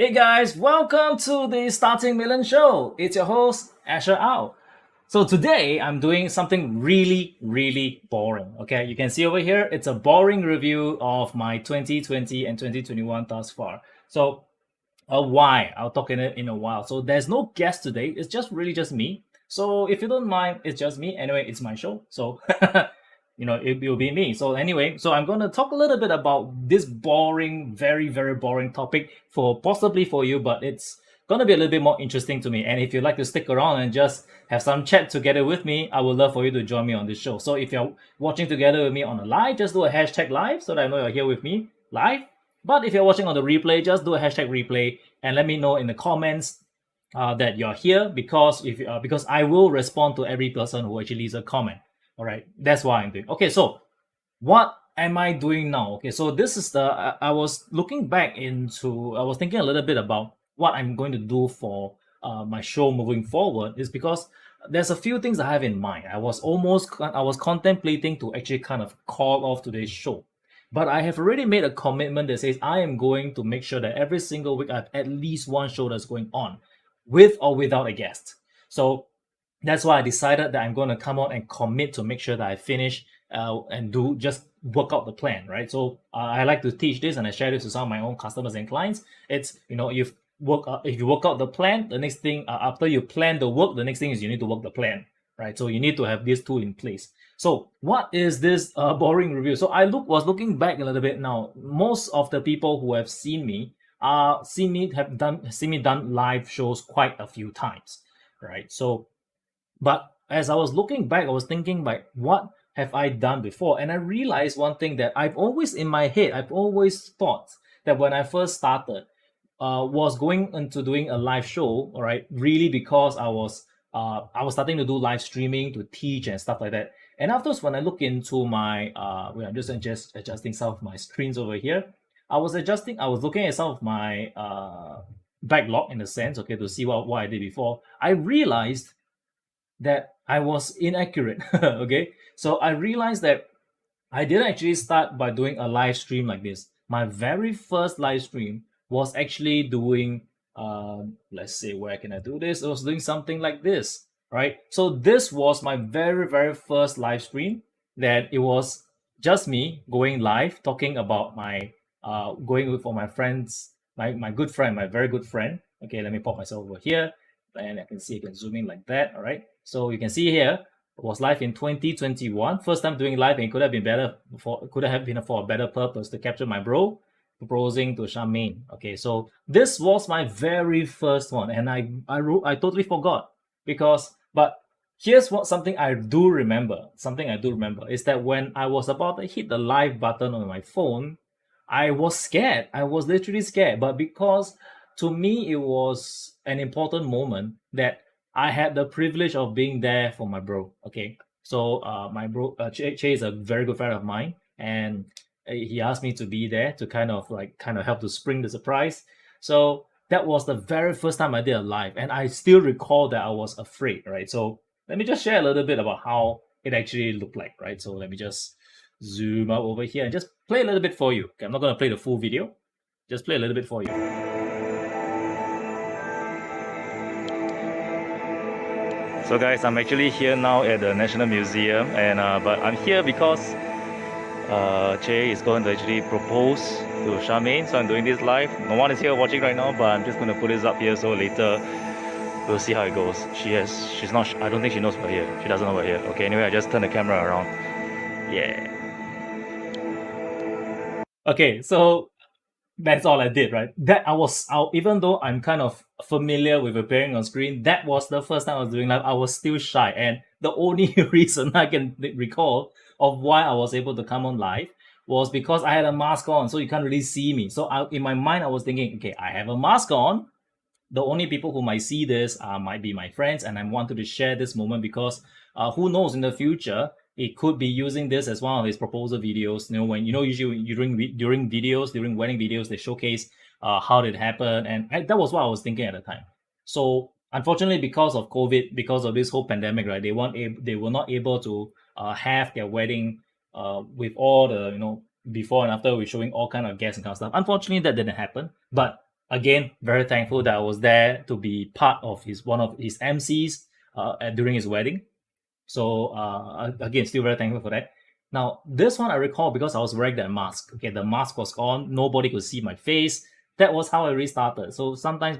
Hey guys, welcome to the Starting Million Show. It's your host, Asher Au. So today I'm doing something really boring. Okay, you can see over here, it's a boring review of my 2020 and 2021 thus far. So why? I'll talk in a while. So there's no guest today. It's just me. So if you don't mind, it's just me. Anyway, it's my show. So it will be me. So anyway, so I'm going to talk a little bit about this boring, very boring topic for possibly for you, but it's going to be a little bit more interesting to me. And if you'd like to stick around and just have some chat together with me, I would love for you to join me on this show. So if you're watching together with me on a live, just do a hashtag live so that I know you're here with me live. But if you're watching on the replay, just do a hashtag replay and let me know in the comments that you're here because I will respond to every person who actually leaves a comment. All right, that's what I'm doing. Okay, so what am I doing now? Okay, so this is I was looking back into, I was thinking a little bit about what I'm going to do for my show moving forward is because there's a few things I have in mind. I was contemplating to actually kind of call off today's show. But I have already made a commitment that says I am going to make sure that every single week I have at least one show that's going on with or without a guest. So that's why I decided that I'm going to come out and commit to make sure that I finish and do just work out the plan, right? So I like to teach this and I share this to some of my own customers and clients. It's, if you work out the plan, the next thing after you plan the work, the next thing is you need to work the plan, right? So you need to have these two in place. So what is this boring review? So I was looking back a little bit now. Most of the people who have seen me seen me done live shows quite a few times, right? So, but as I was looking back, I was thinking like, what have I done before? And I realized one thing that I've always thought that when I first started, was going into doing a live show, all right, really because I was starting to do live streaming to teach and stuff like that. And afterwards, when I look into my, I'm just adjusting some of my screens over here. I was looking at some of my backlog in a sense, okay, to see what I did before. I realized that I was inaccurate, okay. So I realized that I didn't actually start by doing a live stream like this. My very first live stream was actually doing, let's see, where can I do this? I was doing something like this, right? So this was my very first live stream that it was just me going live, talking about my, going for my friends, my good friend, my very good friend. Okay, let me pop myself over here and I can zoom in like that, all right? So you can see here, it was live in 2021. First time doing live, and it could have been for a better purpose to capture my bro proposing to Charmaine. Okay, so this was my very first one, and I totally forgot but here's something I do remember. Something I do remember is that when I was about to hit the live button on my phone, I was scared. I was literally scared, but because to me it was an important moment that I had the privilege of being there for my bro. Okay, so my bro Che is a very good friend of mine, and he asked me to be there to kind of help to spring the surprise. So that was the very first time I did a live, and I still recall that I was afraid. Right, so let me just share a little bit about how it actually looked like. Right, so let me just zoom out over here and just play a little bit for you. Okay, I'm not going to play the full video, just play a little bit for you. So guys, I'm actually here now at the National Museum, and but I'm here because Che is going to actually propose to Charmaine, so I'm doing this live. No one is here watching right now, but I'm just going to put this up here so later we'll see how it goes. She's not, I don't think she knows we're here. She doesn't know we're here. Okay, anyway, I just turn the camera around. Yeah. Okay, so that's all I did, right? Even though I'm kind of familiar with appearing on screen, that was the first time I was doing live. I was still shy, and the only reason I can recall of why I was able to come on live was because I had a mask on, so you can't really see me. So in my mind, I was thinking, okay, I have a mask on. The only people who might see this might be my friends, and I wanted to share this moment because who knows, in the future it could be using this as one of his proposal videos. When usually during wedding videos, they showcase how did it happen, and that was what I was thinking at the time. So unfortunately, because of COVID, because of this whole pandemic, right, they were not able to have their wedding with all the before and after, we're showing all kind of guests and kind of stuff. Unfortunately, that didn't happen, but again, very thankful that I was there to be part of one of his MCs during his wedding. So again, still very thankful for that. Now, this one I recall because I was wearing that mask. Okay, the mask was on, nobody could see my face. That was how I restarted. So sometimes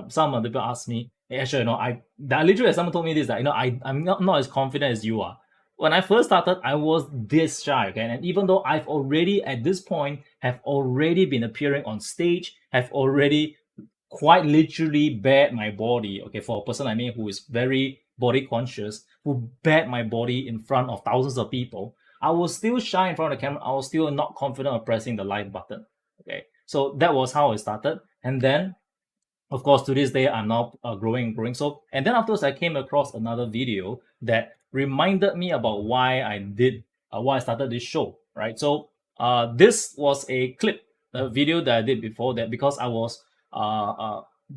some of the people ask me, hey, Asher, literally someone told me this, that I'm not as confident as you are. When I first started, I was this shy, okay? And even though I've already at this point have already been appearing on stage, have already quite literally bared my body, okay, for a person like me who is very body conscious, who bared my body in front of thousands of people, I was still shy in front of the camera. I was still not confident of pressing the live button. Okay, so that was how I started. And then, of course, to this day, I'm now growing. So, and then afterwards, I came across another video that reminded me about why I started this show, right? So, this was a video that I did before that, because I was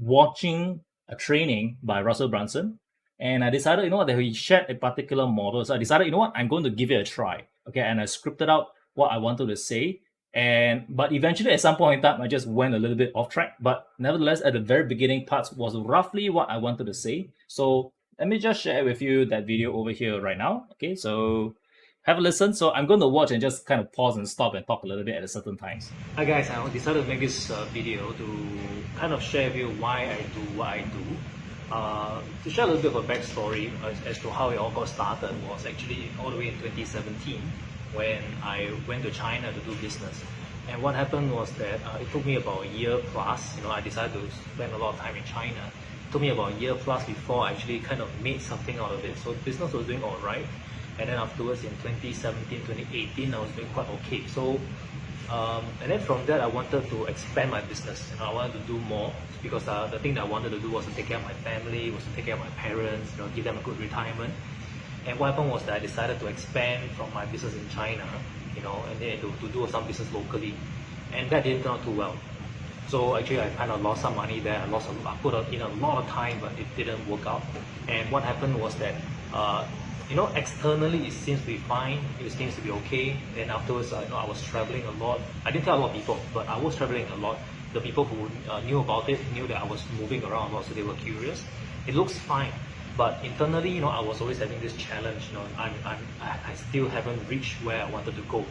watching a training by Russell Brunson, and I decided, that he shared a particular model. So I decided, I'm going to give it a try. Okay, and I scripted out what I wanted to say. But eventually at some point in time, I just went a little bit off track. But nevertheless, at the very beginning parts was roughly what I wanted to say. So let me just share with you that video over here right now. Okay, so have a listen. So I'm going to watch and just kind of pause and stop and talk a little bit at a certain times. Hi guys, I decided to make this video to kind of share with you why I do what I do. To share a little bit of a backstory as to how it all got started was actually all the way in 2017 when I went to China to do business. And what happened was that it took me about a year plus. I decided to spend a lot of time in China. It took me about a year plus before I actually kind of made something out of it. So business was doing all right. And then afterwards in 2017, 2018, I was doing quite okay. So and then from that, I wanted to expand my business. I wanted to do more because the thing that I wanted to do was to take care of my family, was to take care of my parents, give them a good retirement. And what happened was that I decided to expand from my business in China, and then to do some business locally. And that didn't turn out too well. So actually, I kind of lost some money there. I put in a lot of time, but it didn't work out. And what happened was that externally it seems to be fine, it seems to be okay. Then afterwards, I was traveling a lot. I didn't tell a lot of people, but I was traveling a lot. The people who knew about it knew that I was moving around a lot, so they were curious. It looks fine, but internally, I was always having this challenge. I still haven't reached where I wanted to go.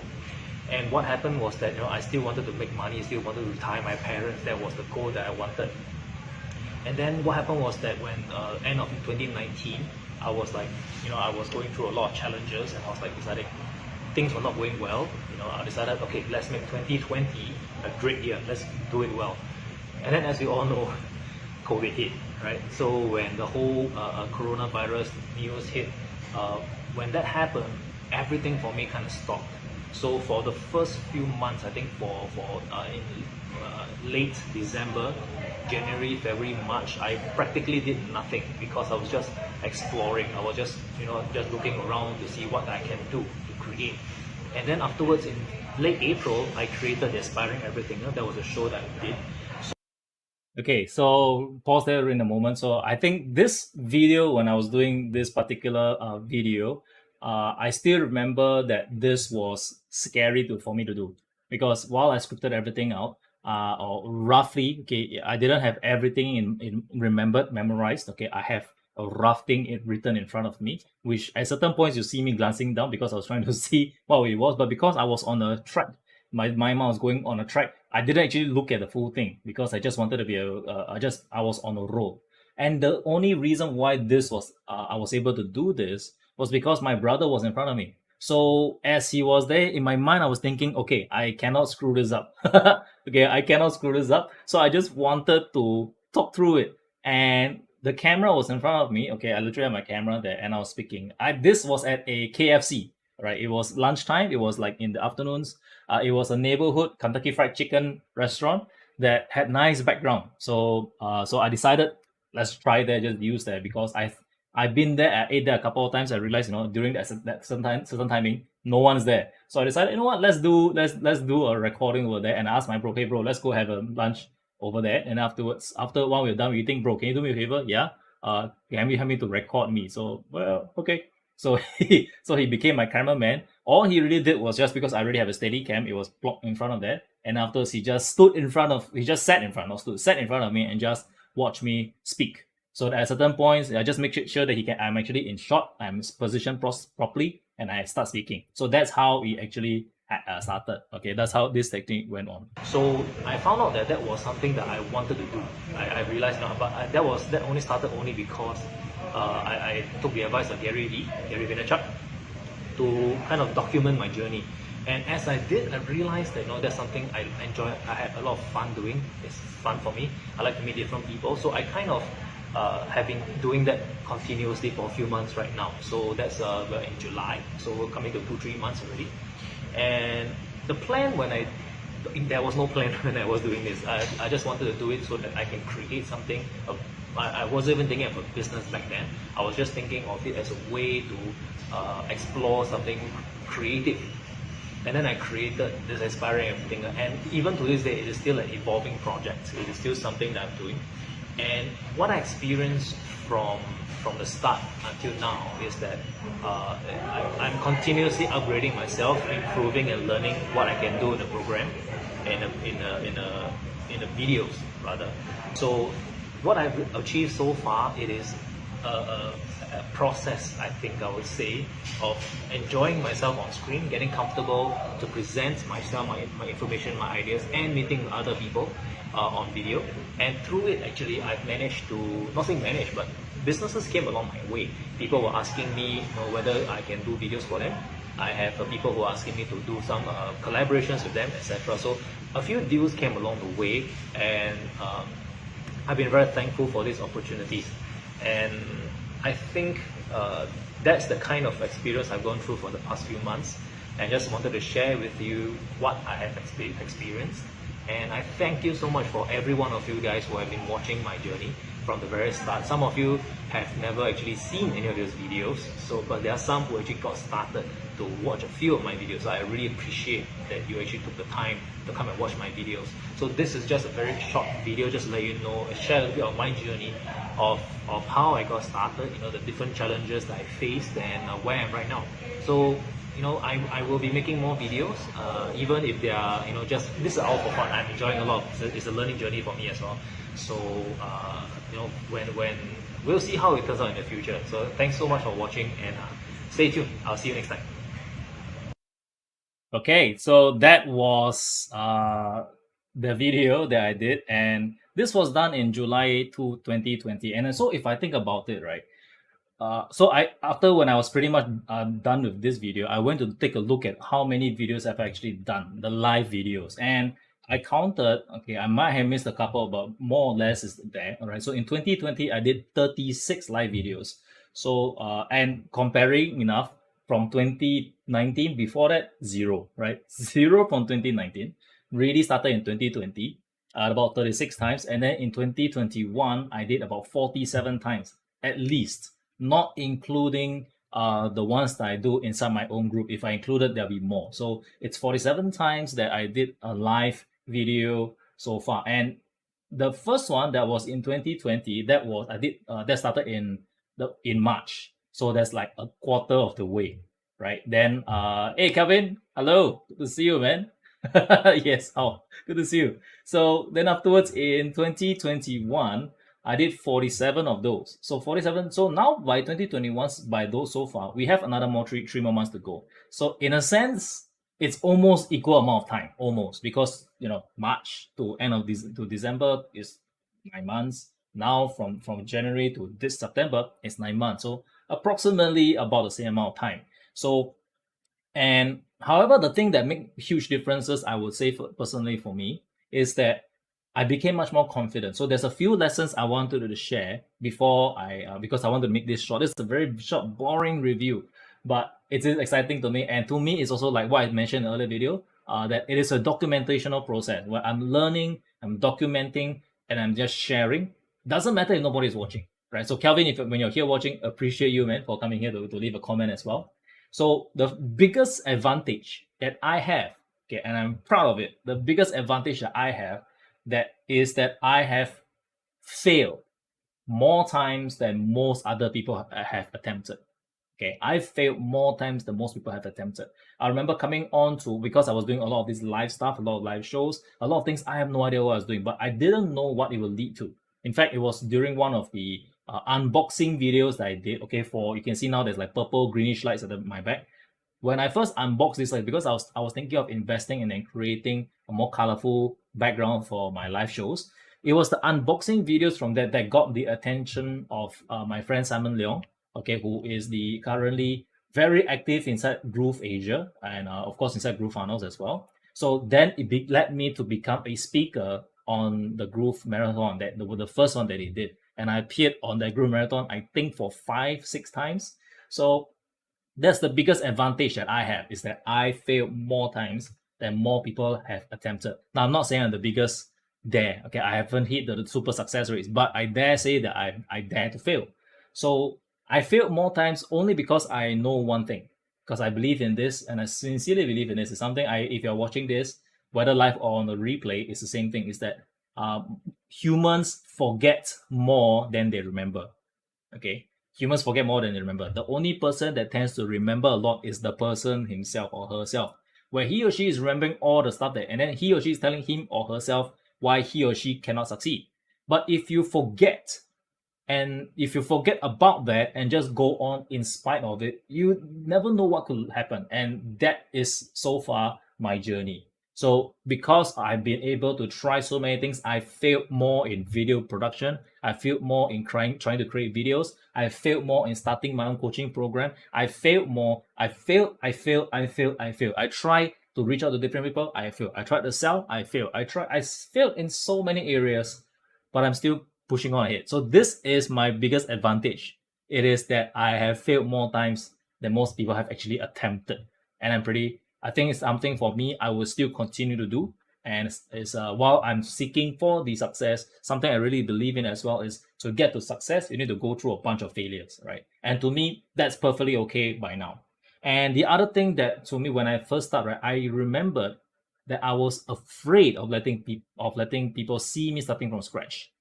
And what happened was that I still wanted to make money, still wanted to retire my parents. That was the goal that I wanted. And then what happened was that when end of 2019, I was like, I was going through a lot of challenges, and I was like deciding things were not going well. I decided, okay, let's make 2020 a great year. Let's do it well. And then, as we all know, COVID hit, right? So when the whole coronavirus news hit, when that happened, everything for me kind of stopped. So for the first few months, I think in late December, January, February, March, I practically did nothing because I was just exploring. I was just just looking around to see what I can do to create. And then afterwards, in late April, I created the Aspiring Everything. That was a show that I did. Okay, so pause there in a moment. So I think this video, when I was doing this particular video, I still remember that this was scary for me to do, because while I scripted everything out, or roughly, okay, I didn't have everything in memorized. Okay, I have a rough thing written in front of me, which at certain points you see me glancing down because I was trying to see what it was. But because I was on a track, my mind was going on a track, I didn't actually look at the full thing because I just wanted to be I was on a roll. And the only reason why this was I was able to do this was because my brother was in front of me. So as he was there, in my mind, I was thinking, okay, I cannot screw this up. Okay, I cannot screw this up. So I just wanted to talk through it. And the camera was in front of me. Okay, I literally had my camera there and I was speaking. This was at a KFC, right? It was lunchtime. It was like in the afternoons. It was a neighborhood Kentucky Fried Chicken restaurant that had nice background. So so I decided, let's try there, just use that, because I've been there, I ate there a couple of times. I realized, during that certain timing, no one's there. So I decided, let's do a recording over there. And I asked my bro, hey bro, let's go have a lunch over there. And afterwards, after while we're done, we think, bro, can you do me a favor? Yeah. Can you help me to record me? So, well, okay. So he became my cameraman. All he really did was, just because I already have a steady cam, it was blocked in front of that. And afterwards, he just sat in front of me and just watched me speak. So at certain points, I just make sure that I'm actually in shot, I'm positioned properly, and I start speaking. So that's how we actually started. Okay, that's how this technique went on. So I found out that was something that I wanted to do. I realized now, but that only started only because I took the advice of Gary Vaynerchuk to kind of document my journey. And as I did, I realized that that's something I enjoy. I had a lot of fun doing. It's fun for me. I like to meet different people. So I kind of have been doing that continuously for a few months right now. So that's we're in July. So we're coming to 2-3 months already. And the plan there was no plan when I was doing this. I just wanted to do it so that I can create something. I wasn't even thinking of a business back then. I was just thinking of it as a way to explore something creative. And then I created this Aspiring Everything. And even to this day, it is still an evolving project. It is still something that I'm doing. And what I experienced from the start until now is that I'm continuously upgrading myself, improving and learning what I can do in the program, and in the videos rather. So what I've achieved so far, it is a process, I think I would say, of enjoying myself on screen, getting comfortable to present myself, my information, my ideas, and meeting other people on video. And through it, actually, I've managed to, not saying manage, but businesses came along my way. People were asking me whether I can do videos for them. I have people who are asking me to do some collaborations with them, etc. So a few deals came along the way, and I've been very thankful for these opportunities. And I think that's the kind of experience I've gone through for the past few months, and just wanted to share with you what I have experienced. And I thank you so much for every one of you guys who have been watching my journey from the very start. Some of you have never actually seen any of those videos, but there are some who actually got started to watch a few of my videos. So I really appreciate that you actually took the time to come and watch my videos. So this is just a very short video, just to let you know, share a little bit of my journey of how I got started, the different challenges that I faced, and where I am right now. So I will be making more videos, even if they are, just, this is all for fun. I'm enjoying a lot. It's a learning journey for me as well. So, when we'll see how it turns out in the future. So thanks so much for watching, and stay tuned. I'll see you next time. Okay, so that was the video that I did, and this was done in July 2020. And so if I think about it, right, after when I was pretty much done with this video, I went to take a look at how many videos I've actually done, the live videos, and I counted. Okay, I might have missed a couple, but more or less is there. All right. So in 2020, I did 36 live videos. So and comparing enough from 2019, before that, zero. Right, zero from 2019. Really started in 2020, about 36 times, and then in 2021, I did about 47 times at least, not including the ones that I do inside my own group. If I included, there'll be more. So it's 47 times that I did a live video so far. And the first one that was in 2020, that started in March. So that's like a quarter of the way, right? Then hey Kevin, hello, good to see you, man. Yes, good to see you. So then afterwards in 2021, I did 47 of those. So 47. So now by 2021, by those so far, we have another three more months to go. So in a sense, it's almost equal amount of time, almost, because March to end of to December is 9 months. Now from January to this September, it's 9 months. So approximately about the same amount of time. So, and however, the thing that make huge differences, I would say personally for me, is that I became much more confident. So there's a few lessons I wanted to share before because I want to make this short. It's a very short, boring review, but it is exciting to me. And to me, it's also like what I mentioned in the earlier video, that it is a documentational process where I'm learning, I'm documenting, and I'm just sharing. Doesn't matter if nobody's watching, right? So Kelvin, when you're here watching, appreciate you, man, for coming here to leave a comment as well. So the biggest advantage that I have, okay, and I'm proud of it, the biggest advantage that I have is that I have failed more times than most other people have attempted. Okay, I failed more times than most people have attempted. I remember coming on to, because I was doing a lot of this live stuff, a lot of live shows, a lot of things. I have no idea what I was doing, but I didn't know what it will lead to. In fact, it was during one of the unboxing videos that I did. Okay, for you can see now there's like purple greenish lights at my back. When I first unboxed this, like because I was thinking of investing and then creating a more colorful background for my live shows. It was the unboxing videos from that got the attention of my friend Simon Leong, okay, who is the currently very active inside Groove Asia and of course inside Groove Funnels as well. So then led me to become a speaker on the Groove Marathon, that the first one that he did, and I appeared on that Groove Marathon I think for 5-6 times. So that's the biggest advantage that I have, is that I failed more times than more people have attempted. Now, I'm not saying I'm the biggest there. Okay, I haven't hit the super success rates, but I dare say that I dare to fail. So I failed more times only because I know one thing, because I believe in this and I sincerely believe in this. It's something if you're watching this, whether live or on the replay, it's the same thing, is that humans forget more than they remember. Okay, humans forget more than they remember. The only person that tends to remember a lot is the person himself or herself, where he or she is remembering all the stuff and then he or she is telling him or herself why he or she cannot succeed. But if you forget, and if you forget about that and just go on in spite of it, you never know what could happen. And that is so far my journey. So because I've been able to try so many things, I failed more in video production. I failed more in trying to create videos. I failed more in starting my own coaching program. I failed more. I failed. I tried to reach out to different people. I failed. I tried to sell. I failed. I failed in so many areas, but I'm still pushing on ahead. So this is my biggest advantage. It is that I have failed more times than most people have actually attempted. And I think it's something for me I will still continue to do. And it's while I'm seeking for the success, something I really believe in as well is, to get to success, you need to go through a bunch of failures, right? And to me, that's perfectly okay by now. And the other thing that, to me, when I first started, right, I remembered that I was afraid of letting people see me starting from scratch.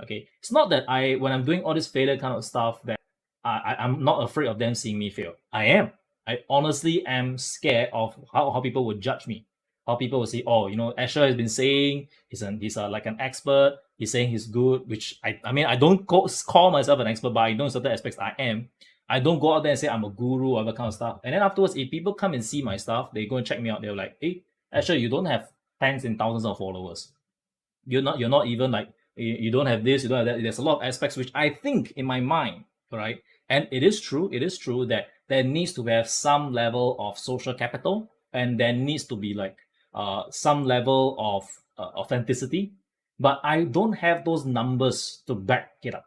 Okay, it's not that when I'm doing all this failure kind of stuff, that I'm not afraid of them seeing me fail. I am. I honestly am scared of how people would judge me. How people will say, oh, Asher has been saying he's like an expert. He's saying he's good, which I mean, I don't call myself an expert, but I know in certain aspects I am. I don't go out there and say I'm a guru or that kind of stuff. And then afterwards, if people come and see my stuff, they go and check me out. They're like, hey, Asher, you don't have tens and thousands of followers. You're not even like, you don't have this, you don't have that. There's a lot of aspects which I think in my mind, right? And it is true that there needs to have some level of social capital, and there needs to be like some level of authenticity. But I don't have those numbers to back it up.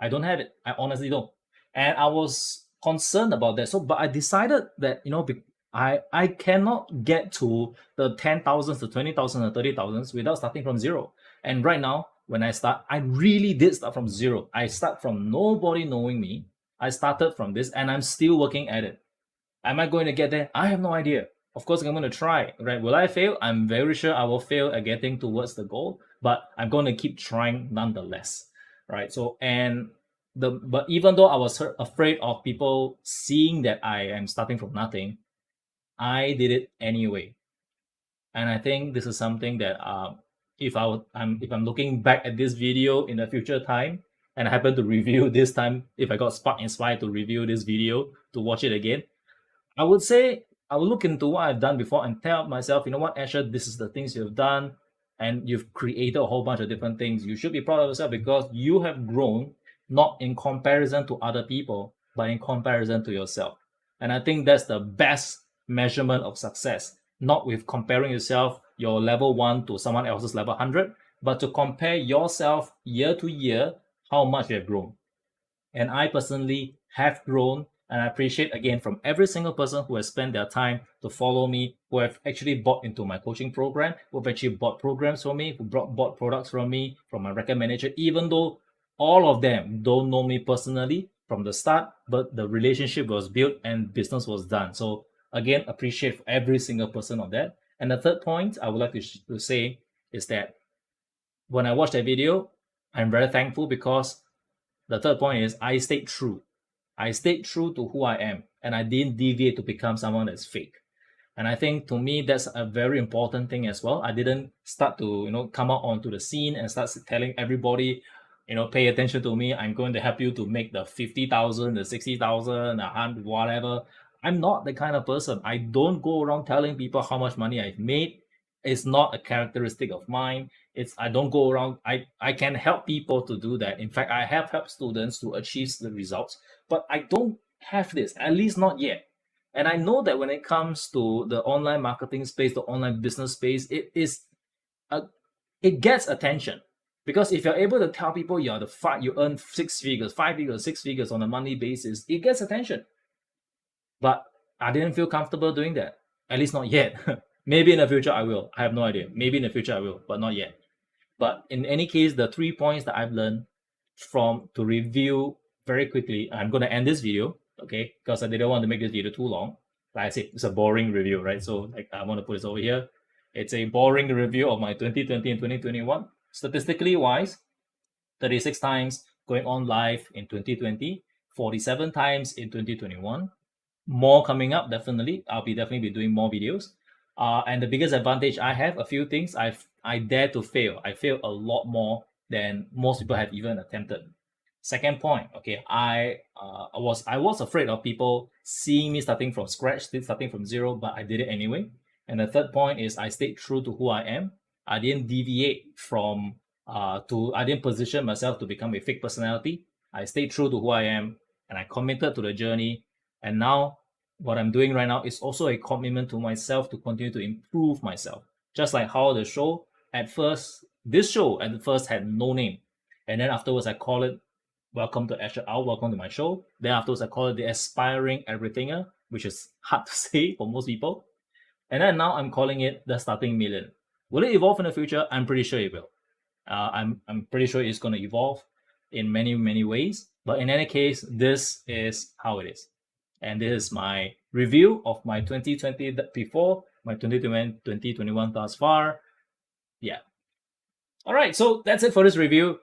I don't have it. I honestly don't. And I was concerned about that. So, but I decided that, I cannot get to the 10,000s, the 20,000, the 30,000s without starting from zero. And right now, when I start, I really did start from zero. I start from nobody knowing me. I started from this, and I'm still working at it. Am I going to get there? I have no idea. Of course, I'm going to try, right? Will I fail? I'm very sure I will fail at getting towards the goal, but I'm going to keep trying nonetheless, right? So, but even though I was afraid of people seeing that I am starting from nothing, I did it anyway. And I think this is something that if I'm looking back at this video in a future time, and I happen to review this time, if I got inspired to review this video to watch it again, I would say I will look into what I've done before and tell myself, you know what, Asher, this is the things you've done, and you've created a whole bunch of different things. You should be proud of yourself because you have grown, not in comparison to other people, but in comparison to yourself. And I think that's the best measurement of success. Not with comparing yourself, your level 1 to someone else's level 100, but to compare yourself year to year, how much you have grown. And I personally have grown, and I appreciate again from every single person who has spent their time to follow me, who have actually bought into my coaching program, who have actually bought programs from me, who bought products from me, from my Recommend Manager, even though all of them don't know me personally from the start, but the relationship was built and business was done. So again, appreciate every single person of that. And the third point I would like to say is that when I watched that video, I'm very thankful because the third point is I stayed true. I stayed true to who I am, and I didn't deviate to become someone that's fake. And I think to me, that's a very important thing as well. I didn't start to, come out onto the scene and start telling everybody, pay attention to me. I'm going to help you to make the 50,000, the 60,000, 100, whatever. I'm not the kind of person. I don't go around telling people how much money I've made. It's not a characteristic of mine. I don't go around. I can help people to do that. In fact, I have helped students to achieve the results, but I don't have this, at least not yet. And I know that when it comes to the online marketing space, the online business space, it gets attention. Because if you're able to tell people you earn 6 figures, 5 figures, 6 figures on a monthly basis, it gets attention. But I didn't feel comfortable doing that, at least not yet. Maybe in the future I will. I have no idea. Maybe in the future I will, but not yet. But in any case, the 3 points that I've learned to review very quickly, I'm going to end this video, okay? Because I didn't want to make this video too long. Like I said, it's a boring review, right? So I want to put this over here. It's a boring review of my 2020 and 2021. Statistically wise, 36 times going on live in 2020, 47 times in 2021. More coming up, definitely. I'll definitely be doing more videos. And the biggest advantage I have, a few things, I dare to fail. I fail a lot more than most people have even attempted. Second point, okay, I was afraid of people seeing me starting from scratch, starting from zero, but I did it anyway. And the third point is I stayed true to who I am. I didn't deviate I didn't position myself to become a fake personality. I stayed true to who I am, and I committed to the journey. And now what I'm doing right now is also a commitment to myself to continue to improve myself. Just like how this show at first had no name. And then afterwards I call it Welcome to Asher Ao, welcome to my show. Then afterwards I call it the Aspiring Everythinger, which is hard to say for most people. And then now I'm calling it the Starting Million. Will it evolve in the future? I'm pretty sure it will. I'm pretty sure it's going to evolve in many, many ways. But in any case, this is how it is. And this is my review of my 2020 before, my 2021 thus far. Yeah. All right. So that's it for this review.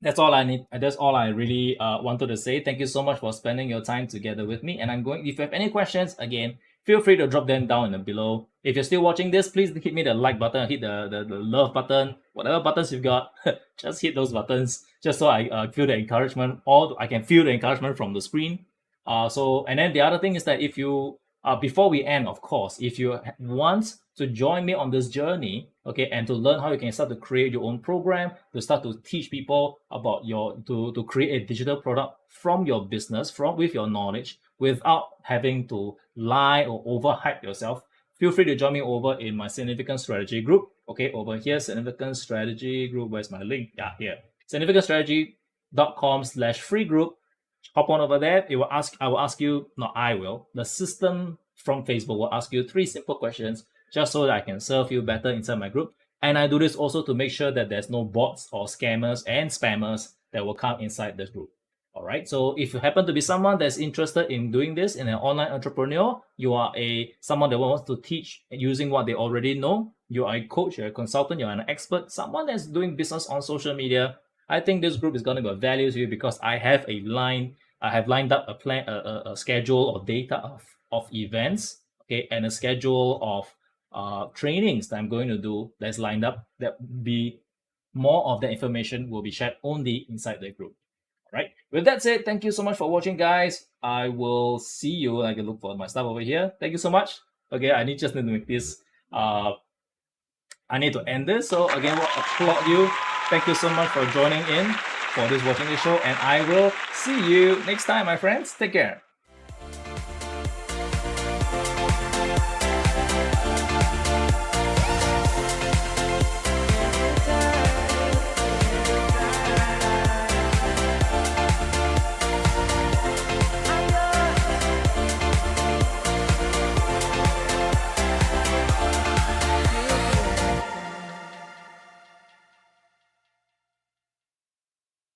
That's all I need. That's all I really wanted to say. Thank you so much for spending your time together with me. And if you have any questions, again, feel free to drop them down below. If you're still watching this, please hit me the like button, hit the love button, whatever buttons you've got, just hit those buttons, just so I feel the encouragement, or I can feel the encouragement from the screen. And then the other thing is that if you, before we end, of course, if you want to join me on this journey, okay, and to learn how you can start to create your own program, to start to teach people about to create a digital product from your business, with your knowledge, without having to lie or overhype yourself, feel free to join me over in my Significant Strategy group. Okay, over here, Significant Strategy group. Where's my link? Yeah, here. significantstrategy.com/free group. Hop on over there. The system from Facebook will ask you 3 simple questions just so that I can serve you better inside my group. And I do this also to make sure that there's no bots or scammers and spammers that will come inside this group. All right. So if you happen to be someone that's interested in doing this, in an online entrepreneur, you are someone that wants to teach using what they already know. You are a coach, you're a consultant, you're an expert, someone that's doing business on social media. I think this group is going to be of value to you because I have lined up a plan, a schedule or data of events, okay, and a schedule of trainings that I'm going to do that's lined up. More of the information will be shared only inside the group. All right. With that said, thank you so much for watching, guys. I will see you. I can look for my stuff over here. Thank you so much. Okay, I just need to make this. I need to end this. So again, we'll applaud you. Thank you so much for joining in for watching this show, and I will see you next time, my friends. Take care.